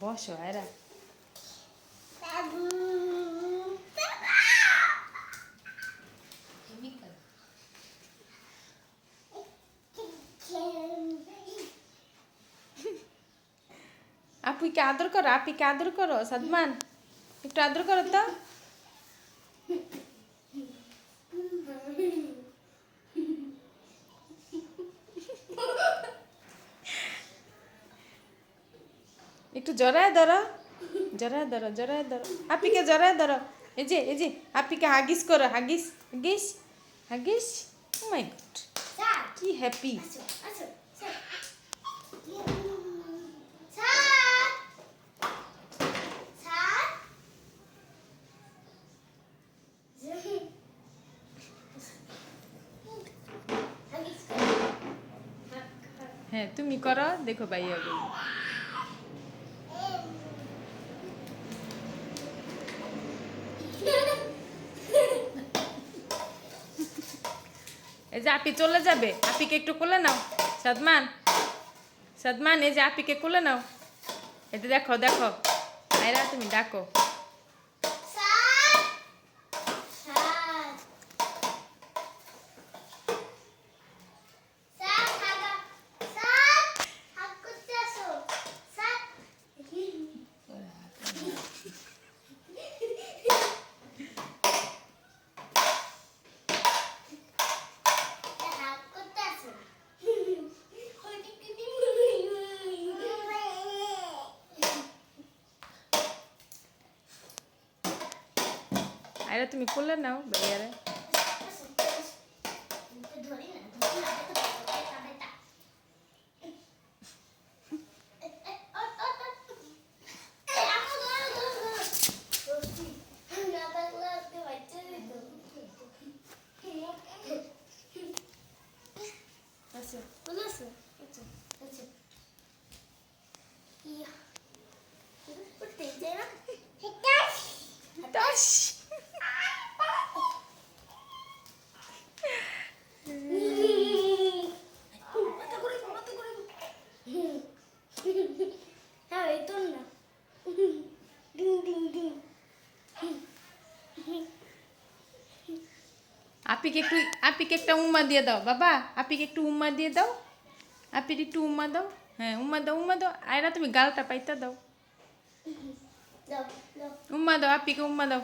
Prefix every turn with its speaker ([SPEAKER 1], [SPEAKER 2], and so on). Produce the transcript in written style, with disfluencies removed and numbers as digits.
[SPEAKER 1] বসো আয়রা। আপুকে আদর করো, আপিকে আদর করো। সাদমান একটু আদর করো তো। একটু জড়ায় ধরো, জড়ায় ধরো, জড়ায় ধরো, আপিকে জড়ায় ধরো। এই যে আপিকে হাগিস করো, হাগিস হাগিস হাগিস। ও মাই গড, কি হ্যাপি। হ্যাঁ তুমি করো, দেখো ভাইয়া বলি। এই যে আপি চলে যাবে, আপিকে একটু কোলে নাও। সাদমান, সাদমান, এই যে আপিকে কোলে নাও। এটা দেখো দেখো, আয়রা তুমি ডাকো। আয়রা তুমি কোলে নাও ভাইয়ারে। আপিকে একটা উম্মা দিয়ে দাও বাবা, আপিকে একটু উম্মা দিয়ে দাও। আপির একটু উম্মা দাও। হ্যাঁ উম্মা দাও, উম্মা দাও। আয়রা তুমি গালটা পাইতা দাও। উম্মা দাও, আপিকে উম্মা দাও।